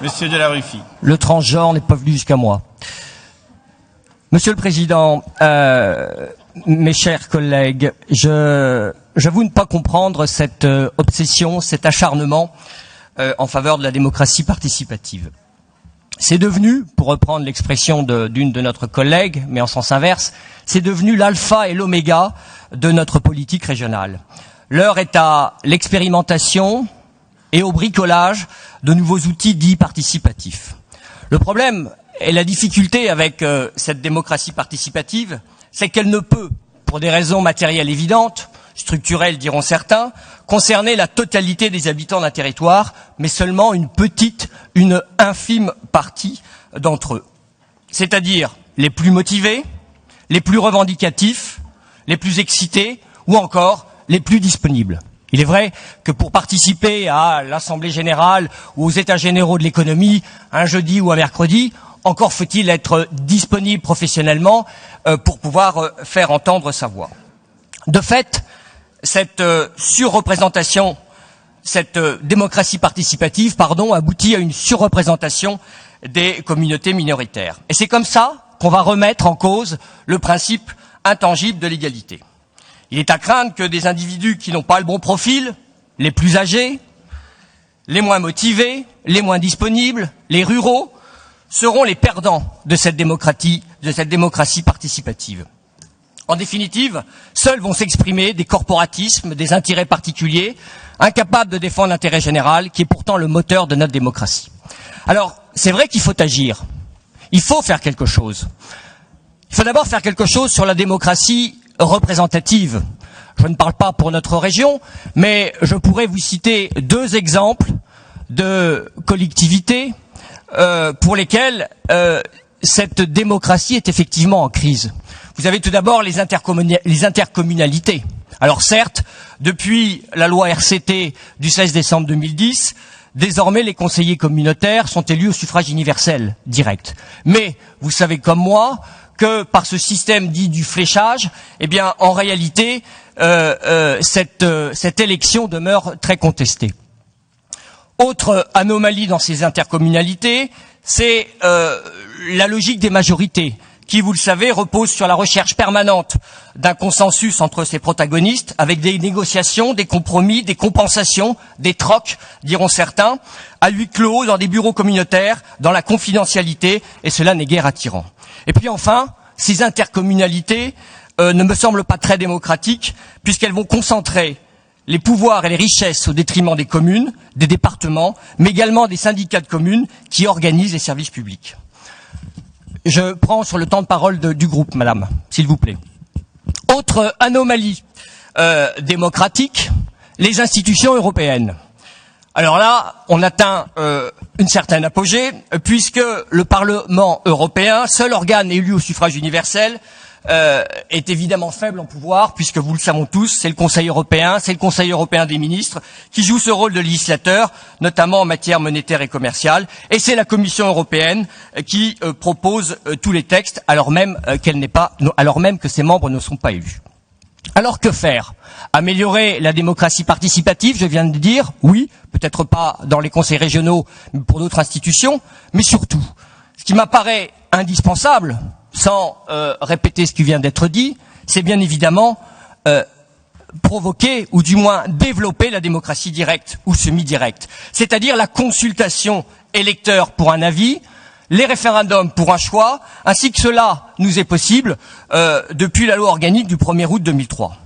Monsieur de la Ruffie. Le transgenre n'est pas venu jusqu'à moi. Monsieur le Président, mes chers collègues, j'avoue ne pas comprendre cette obsession, cet acharnement en faveur de la démocratie participative. C'est devenu, pour reprendre l'expression d'une de notre collègue, mais en sens inverse, c'est devenu l'alpha et l'oméga de notre politique régionale. L'heure est à l'expérimentation et au bricolage de nouveaux outils dits participatifs. Le problème et la difficulté avec cette démocratie participative, c'est qu'elle ne peut, pour des raisons matérielles évidentes, structurelles diront certains, concerner la totalité des habitants d'un territoire, mais seulement une infime partie d'entre eux. C'est-à-dire les plus motivés, les plus revendicatifs, les plus excités ou encore les plus disponibles. Il est vrai que pour participer à l'Assemblée générale ou aux États généraux de l'économie, un jeudi ou un mercredi, encore faut-il être disponible professionnellement pour pouvoir faire entendre sa voix. De fait, cette surreprésentation, cette démocratie participative, aboutit à une surreprésentation des communautés minoritaires. Et c'est comme ça qu'on va remettre en cause le principe intangible de l'égalité. Il est à craindre que des individus qui n'ont pas le bon profil, les plus âgés, les moins motivés, les moins disponibles, les ruraux, seront les perdants de cette démocratie participative. En définitive, seuls vont s'exprimer des corporatismes, des intérêts particuliers, incapables de défendre l'intérêt général, qui est pourtant le moteur de notre démocratie. Alors, c'est vrai qu'il faut agir. Il faut faire quelque chose. Il faut d'abord faire quelque chose sur la démocratie représentative. Je ne parle pas pour notre région, mais je pourrais vous citer 2 exemples de collectivités pour lesquelles cette démocratie est effectivement en crise. Vous avez tout d'abord les intercommunalités. Alors certes, depuis la loi RCT du 16 décembre 2010, désormais les conseillers communautaires sont élus au suffrage universel direct. Mais vous savez comme moi que par ce système dit du fléchage, eh bien en réalité cette élection demeure très contestée. Autre anomalie dans ces intercommunalités, c'est la logique des majorités, qui, vous le savez, repose sur la recherche permanente d'un consensus entre ses protagonistes, avec des négociations, des compromis, des compensations, des trocs, diront certains, à huis clos, dans des bureaux communautaires, dans la confidentialité, et cela n'est guère attirant. Et puis enfin, ces intercommunalités ne me semblent pas très démocratiques, puisqu'elles vont concentrer les pouvoirs et les richesses au détriment des communes, des départements, mais également des syndicats de communes qui organisent les services publics. Je prends sur le temps de parole du groupe, madame, s'il vous plaît. Autre anomalie démocratique, les institutions européennes. Alors là, on atteint une certaine apogée, puisque le Parlement européen, seul organe élu au suffrage universel, est évidemment faible en pouvoir, puisque vous le savons tous, c'est le Conseil européen des ministres, qui joue ce rôle de législateur, notamment en matière monétaire et commerciale, et c'est la Commission européenne qui propose tous les textes, alors même que ses membres ne sont pas élus. Alors que faire? Améliorer la démocratie participative, je viens de dire, oui, peut-être pas dans les conseils régionaux, mais pour d'autres institutions, mais surtout, ce qui m'apparaît indispensable, sans répéter ce qui vient d'être dit, c'est bien évidemment provoquer ou du moins développer la démocratie directe ou semi-directe, c'est-à-dire la consultation électeur pour un avis, les référendums pour un choix, ainsi que cela nous est possible depuis la loi organique du 1er août 2003.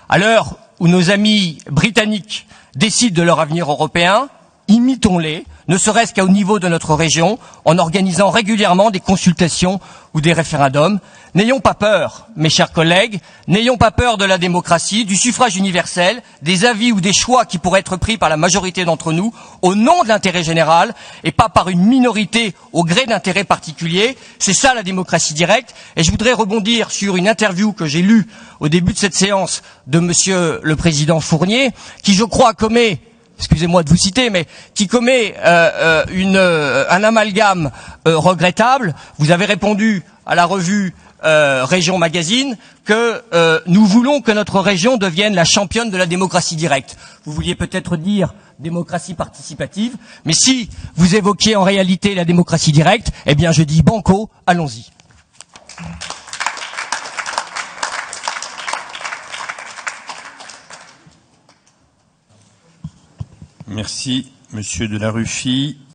À l'heure où nos amis britanniques décident de leur avenir européen, imitons-les, ne serait-ce qu'au niveau de notre région, en organisant régulièrement des consultations ou des référendums. N'ayons pas peur, mes chers collègues, n'ayons pas peur de la démocratie, du suffrage universel, des avis ou des choix qui pourraient être pris par la majorité d'entre nous au nom de l'intérêt général et pas par une minorité au gré d'intérêts particuliers. C'est ça la démocratie directe. Et je voudrais rebondir sur une interview que j'ai lue au début de cette séance de monsieur le président Fournier, qui je crois commet, excusez-moi de vous citer, mais qui commet un amalgame regrettable. Vous avez répondu à la revue Région Magazine que nous voulons que notre région devienne la championne de la démocratie directe. Vous vouliez peut-être dire démocratie participative, mais si vous évoquiez en réalité la démocratie directe, eh bien je dis banco, allons-y. Merci, Monsieur de la Ruffie.